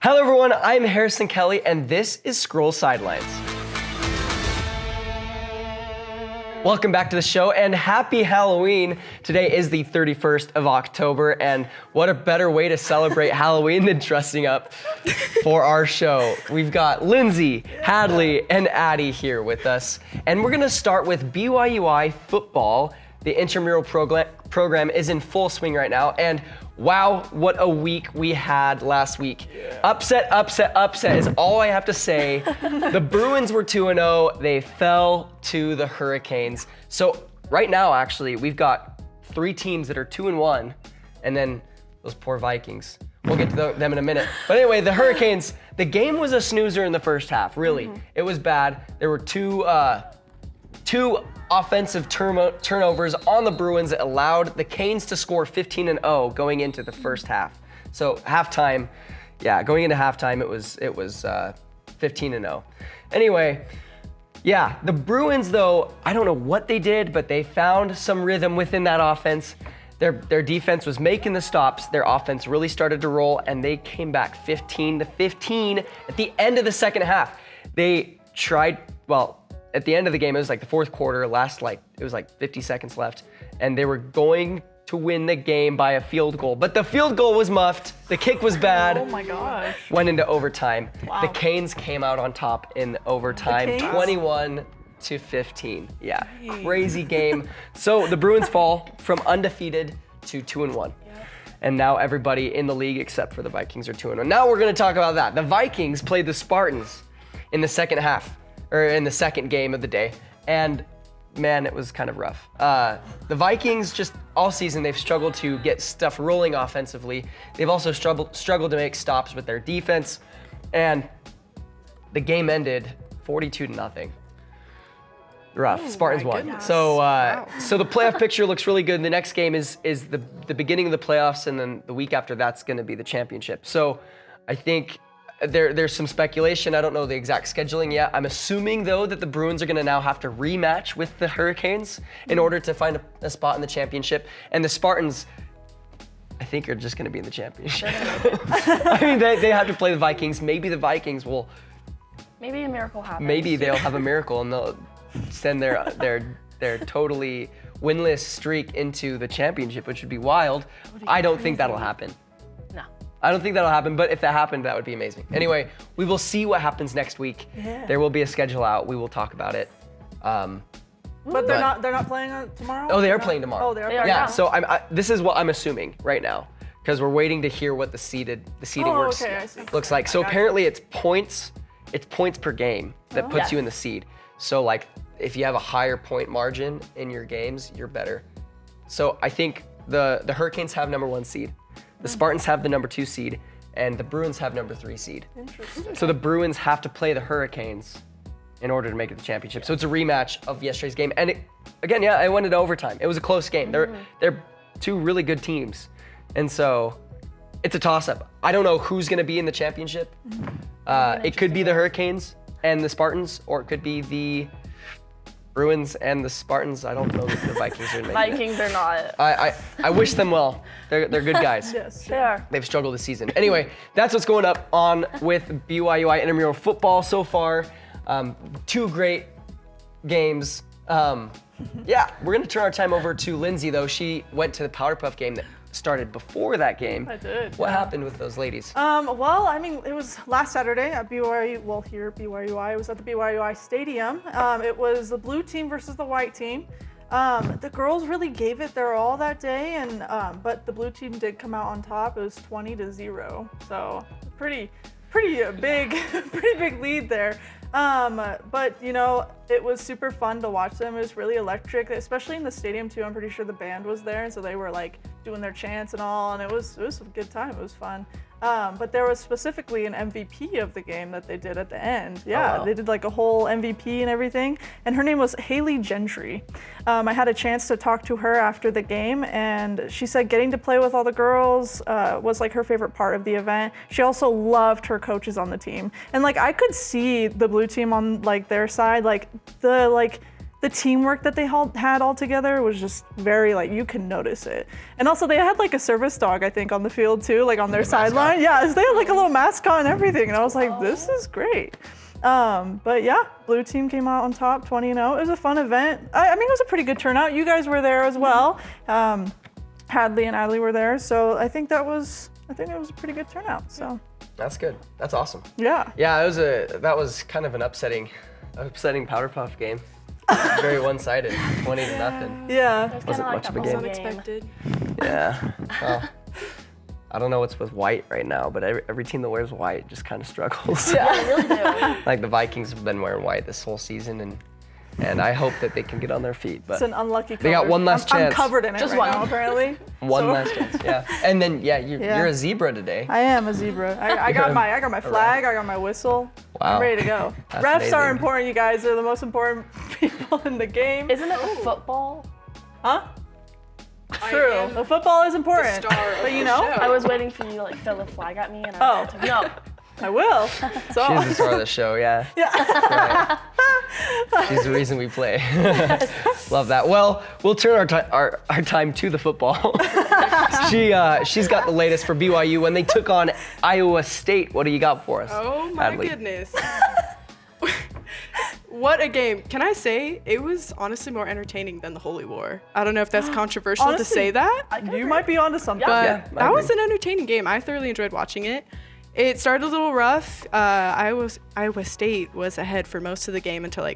Hello everyone, I'm Harrison Kelly and this is Scroll Sidelines. Welcome back to the show and happy Halloween. Today is the 31st of October and what a better way to celebrate Halloween than dressing up for our show. We've got Lindsay, Hadley, and Addie here with us. And we're gonna start with BYUI football. The intramural program is in full swing right now and wow, what a week we had last week. Yeah. Upset is all I have to say. The Bruins were 2-0. They fell to the Hurricanes. So right now, actually, we've got 3 teams that are 2-1, and then those poor Vikings. We'll get to them in a minute. But anyway, the Hurricanes, the game was a snoozer in the first half, really. It was bad. There were two offensive turnovers on the Bruins that allowed the Canes to score 15-0 going into the first half. So halftime, going into halftime, it was 15-0. Anyway, the Bruins though, I don't know what they did, but they found some rhythm within that offense. Their defense was making the stops. Their offense really started to roll, and they came back 15-15 at the end of the second half. They tried, at the end of the game, it was like the fourth quarter, it was like 50 seconds left, and they were going to win the game by a field goal. But the field goal was muffed, the kick was bad. Oh my gosh. Went into overtime. Wow. The Canes came out on top in overtime, 21-15. Yeah, crazy game. So the Bruins fall from undefeated to 2-1. And now everybody in the league except for the Vikings are 2-1. Now we're gonna talk about that. The Vikings played the Spartans in the second half, or in the second game of the day, and man, it was kind of rough. The Vikings, just all season, they've struggled to get stuff rolling offensively. They've also struggled to make stops with their defense, and the game ended 42-0. Rough. Spartans won. Goodness. So, Wow. so the playoff picture looks really good. The next game is the beginning of the playoffs, and then the week after that's going to be the championship. So, I think there's some speculation. I don't know the exact scheduling yet. I'm assuming though that the Bruins are gonna now have to rematch with the Hurricanes in order to find a spot in the championship. And the Spartans, I think, are just gonna be in the championship. I mean, they have to play the Vikings. Maybe the Vikings will. Maybe a miracle happens. Maybe they'll have a miracle and they'll send their totally winless streak into the championship, which would be wild. I don't think that'll happen. I don't think that'll happen, but if that happened, that would be amazing. Anyway, we will see what happens next week. Yeah. There will be a schedule out. We will talk about it. But they're not playing tomorrow? Oh, they are playing tomorrow. Oh, they are playing Yeah, tomorrow. so this is what I'm assuming right now, because we're waiting to hear what the seeding works okay, I see. looks like. So apparently it's points per game that puts you in the seed. So like if you have a higher point margin in your games, you're better. So I think the Hurricanes have number 1 seed. The Spartans have the number 2 seed, and the Bruins have number 3 seed. Interesting. So the Bruins have to play the Hurricanes in order to make it to the championship. So it's a rematch of yesterday's game. And it went into overtime. It was a close game. They're 2 really good teams. And so it's a toss-up. I don't know who's gonna be in the championship. It could be the Hurricanes and the Spartans, or it could be the Bruins and the Spartans. I don't know if the Vikings are making Vikings are not. I wish them well. They're good guys. Yes. They are. They've struggled this season. Anyway, that's what's going on with BYUI intramural football so far. 2 great games. We're gonna turn our time over to Lindsay though. She went to the Powder Puff game that started before that game. I did. What happened with those ladies? It was last Saturday at BYU, here at BYUI. It was at the BYUI Stadium. It was the blue team versus the white team. The girls really gave it their all that day, and but the blue team did come out on top. It was 20-0, so pretty big, pretty big lead there. But it was super fun to watch them. It was really electric, especially in the stadium too. I'm pretty sure the band was there, and so they were like doing their chants and all, and it was a good time. It was fun. But there was specifically an MVP of the game that they did at the end. Yeah, Oh, wow. They did like a whole MVP and everything. And her name was Haley Gentry. I had a chance to talk to her after the game, and she said getting to play with all the girls was like her favorite part of the event. She also loved her coaches on the team. And like I could see the blue team on like their side, like the the teamwork that they had all together was just very, like, you can notice it. And also they had like a service dog, I think, on the field too, like on their sideline. Yeah, so they had like a little mascot and everything. And I was like, this is great. But yeah, blue team came out on top, 20-0. It was a fun event. I mean, it was a pretty good turnout. You guys were there as well. Hadley and Adley were there. So I think it was a pretty good turnout. So That's good. That's awesome. yeah. Yeah, that was kind of an upsetting Powder Puff game. Very one-sided, 20-0. Yeah. It's Wasn't kinda much of a that game. bubble Unexpected. Yeah. Well, I don't know what's with white right now, but every team that wears white just kind of struggles. Yeah, they really do. Like the Vikings have been wearing white this whole season, and I hope that they can get on their feet. But It's an unlucky color. They got one last I'm chance. covered in it Just right one. now, apparently. one So- last chance, yeah. And then you're a zebra today. I am a zebra. I got my flag, I got my whistle. Wow. I'm ready to go. That's Refs amazing. are important, you guys. They're the most important people in the game. Isn't it the football? Huh? True. am The football is important. star of But you the know, show. I was waiting for you to like throw the flag at me and I was like, no. I will. So She's the star of the show, yeah. yeah. Right. She's the reason we play. Love that. Well, we'll turn our time to the football. She's got the latest for BYU when they took on Iowa State. What do you got for us? Oh my Adley? goodness. What a game. Can I say it was honestly more entertaining than the Holy War? I don't know if that's controversial to Honestly, say that, You might be onto something. but Yeah, I that was agree. an entertaining game. I thoroughly enjoyed watching it. It started a little rough. Iowa State was ahead for most of the game until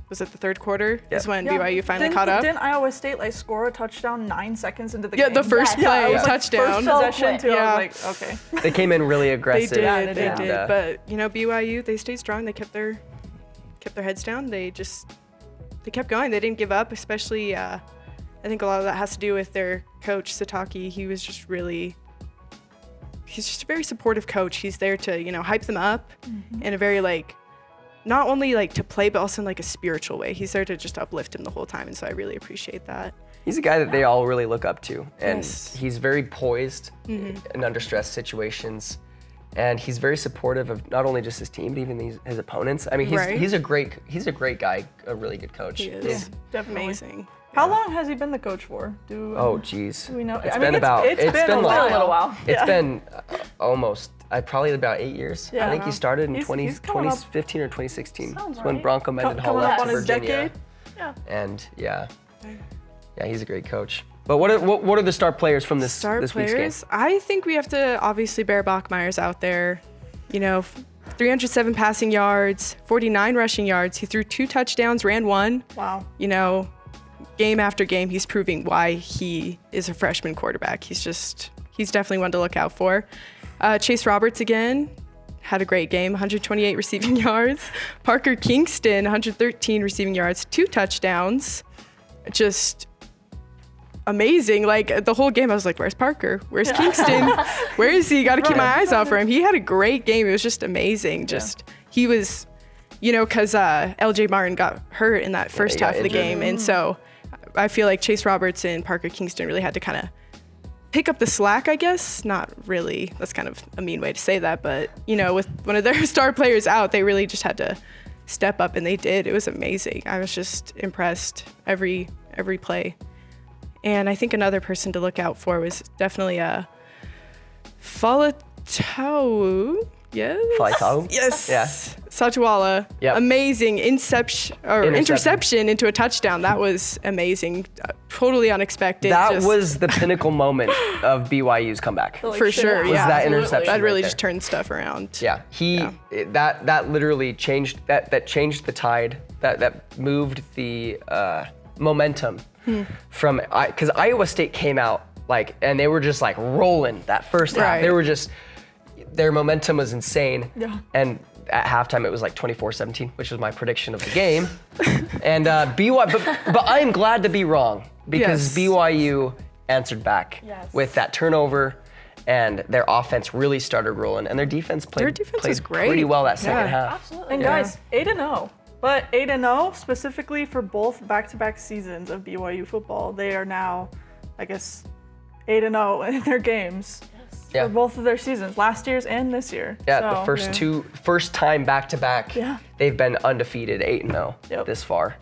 was it the third quarter? Yeah. Is when Yeah. BYU finally Didn't- caught up. Didn't Iowa State score a touchdown 9 seconds into the Yeah, game? the first Yeah, play, it was like touchdown. First possession too. Yeah. I was like, okay. They came in really They aggressive. did, Yeah, they and, did. But BYU, they stayed strong. They kept their heads down. They kept going. They didn't give up. Especially, I think a lot of that has to do with their coach Sataki. He's just a very supportive coach. He's there to hype them up in a very not only to play, but also in a spiritual way. He's there to just uplift him the whole time, and so I really appreciate that. He's a guy that they all really look up to, and Yes. he's very poised in under stress situations, and he's very supportive of not only just his team but even his opponents. I mean, Right. he's a great guy, a really good coach. He is He's- Definitely. amazing. How long has he been the coach for? Oh, geez. Do we know? It's I been mean, about. it's been a like, A little while. It's Yeah. been almost. Probably about 8 years. Yeah. I think he started in He's coming up- 2015 or 2016. Sounds It's when right. Bronco Mendenhall coming left up on to his Virginia. decade. Yeah. And yeah, he's a great coach. But what are the star players from this week's game? Players, I think we have to obviously bear Bachmeier's out there. 307 passing yards, 49 rushing yards. He threw 2 touchdowns, ran 1. Wow. Game after game, he's proving why he is a freshman quarterback. He's definitely one to look out for. Chase Roberts again had a great game, 128 receiving yards. Parker Kingston, 113 receiving yards, 2 touchdowns. Just amazing. The whole game, I was like, where's Parker? Where's Kingston? Where is he? Got to keep my eyes out for him. He had a great game. It was just amazing. He was, because LJ Martin got hurt in that first he got half of the injured. game. And so I feel like Chase Roberts and Parker Kingston really had to kind of pick up the slack, I guess. Not really. That's kind of a mean way to say that. But, with one of their star players out, they really just had to step up, and they did. It was amazing. I was just impressed every play. And I think another person to look out for was definitely Falatau. Yes. Falatau? Yes. Yeah. Satuala. Yep. Amazing interception into a touchdown. That was amazing. Totally unexpected. That was the pinnacle moment of BYU's comeback. for sure. Was Yeah. that Absolutely. interception That really right just there. turned stuff around. Yeah, that literally changed that changed the tide. That moved the momentum from because Iowa State came out and they were just rolling that first half. Right. They were just their momentum was insane. Yeah. And at halftime it was 24-17, which was my prediction of the game. And but I am glad to be wrong because Yes. BYU answered back Yes. with that turnover. And their offense really started rolling, and their defense played was great. pretty well that second Yeah. half. Absolutely. And guys, 8-0. But 8-0 specifically for both back-to-back seasons of BYU football. They are now, I guess, 8-0 in their games. Yeah. for both of their seasons, last year's and this year. Yeah, So, the first time back to back, Yeah. they've been undefeated, 8-0 Yep. this far.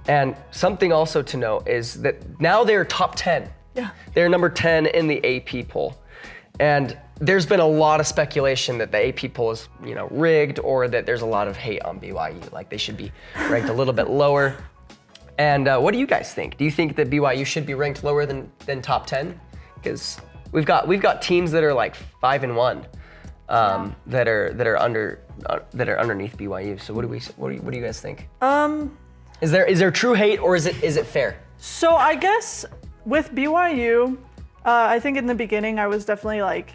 And something also to note is that now they're top 10. Yeah. They're number 10 in the AP poll. And there's been a lot of speculation that the AP poll is, rigged, or that there's a lot of hate on BYU, like they should be ranked a little bit lower. And what do you guys think? Do you think that BYU should be ranked lower than top 10? Because we've got teams that are like 5-1, that are underneath BYU. So what do you guys think? Is there true hate, or is it fair? So I guess with BYU, I think in the beginning I was definitely like,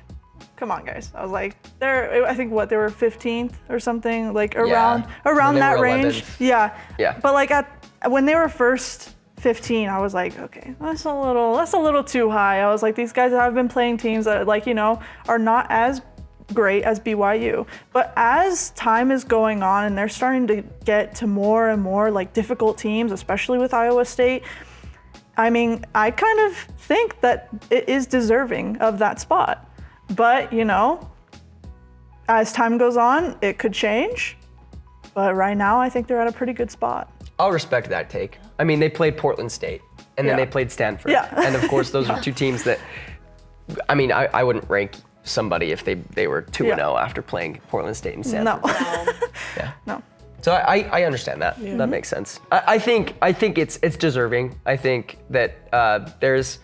come on guys. I was like, I think they were 15th or something, like around When they that were range. 11th. Yeah. But like when they were first 15, I was like, okay, that's a little too high. I was like, these guys have been playing teams that are not as great as BYU. But as time is going on and they're starting to get to more and more like difficult teams, especially with Iowa State, I mean, I kind of think that it is deserving of that spot. But, as time goes on, it could change. But right now, I think they're at a pretty good spot. I'll respect that take. I mean, they played Portland State, and then Yeah. they played Stanford. Yeah. And of course, those are two teams that, I mean, I wouldn't rank somebody if they were 2-0 after playing Portland State and Stanford. No. Yeah. No. So I understand that. That makes sense. I think it's deserving. I think that there's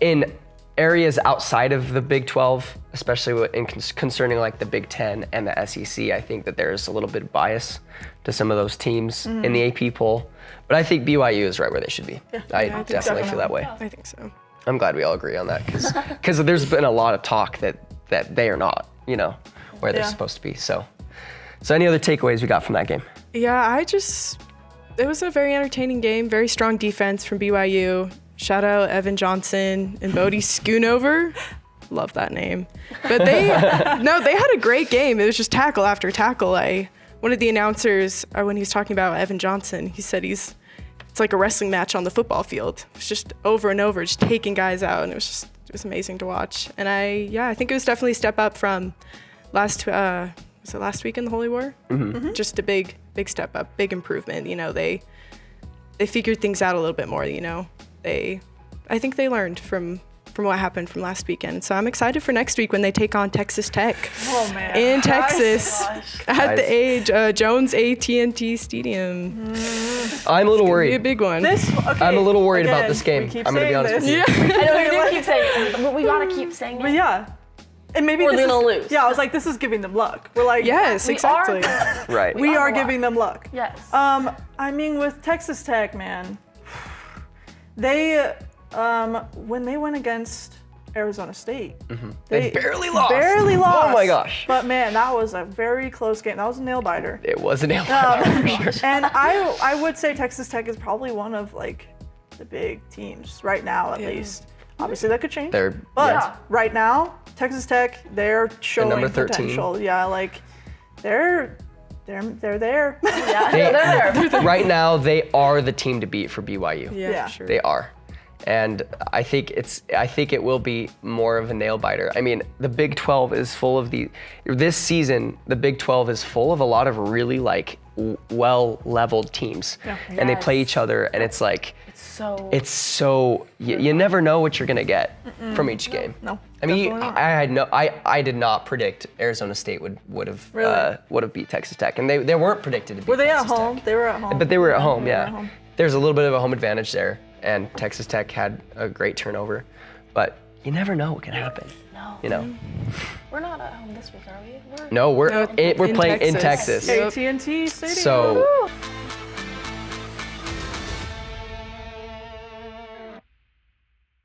in areas outside of the Big 12, especially concerning like the Big 10 and the SEC, I think that there's a little bit of bias to some of those teams in the AP poll. But I think BYU is right where they should be. I definitely feel that way. I think so. I'm glad we all agree on that because there's been a lot of talk that they are not, where they're supposed to be. So any other takeaways we got from that game? Yeah, it was a very entertaining game, very strong defense from BYU. Shout out Evan Johnson and Bodie Schoonover. Love that name. But they had a great game. It was just tackle after tackle. One of the announcers, when he was talking about Evan Johnson, he said it's like a wrestling match on the football field. It's just over and over, just taking guys out, and it was amazing to watch. And I think it was definitely a step up from last week in the Holy War? Mm-hmm. Just a big step up, big improvement. They figured things out a little bit more. I think they learned from what happened from last weekend. So I'm excited for next week when they take on Texas Tech. Oh man. In Texas at Guys. the Jones AT&T Stadium. I'm a little It'll be worried. a big one. I'm a little worried about again, this game. we keep I'm gonna be saying honest with this. you. Yeah. I know you do keep saying it, but we gotta keep saying But it. yeah. And maybe We're this gonna is, lose. Yeah, I was like, this is giving them luck. We're like, Yes, We exactly. are. Right. we are are the luck. giving them luck. Yes. I mean, with Texas Tech, man, they when they went against Arizona State, They barely lost. Barely lost. Oh my gosh. But man, that was a very close game. That was a nail biter. It was a nail biter for sure. And I would say Texas Tech is probably one of like the big teams right now, at least. Obviously, that could change. They're But right now, Texas Tech, they're showing number 13. potential. Yeah, like they're there. Yeah, they're there. right now they are the team to beat for BYU. Yeah. Sure. They are. And I think it will be more of a nail biter. I mean, the Big 12 is full of this season, the Big 12 is full of a lot of really like well-leveled teams. Yeah. And they play each other, and it's like, It's so. you never know what you're gonna get from each game. No. I mean, definitely not. I did not predict Arizona State would have Really? beat Texas Tech, and they weren't predicted to beat Were they at Texas home? Tech. They were at home. But they were at home, They were yeah. at home. There's a little bit of a home advantage there, and Texas Tech had a great turnover, but you never know what can happen. No. You know? We're not at home this week, are we? No, we're No, playing in in Texas. Texas. AT&T Stadium. So Woo.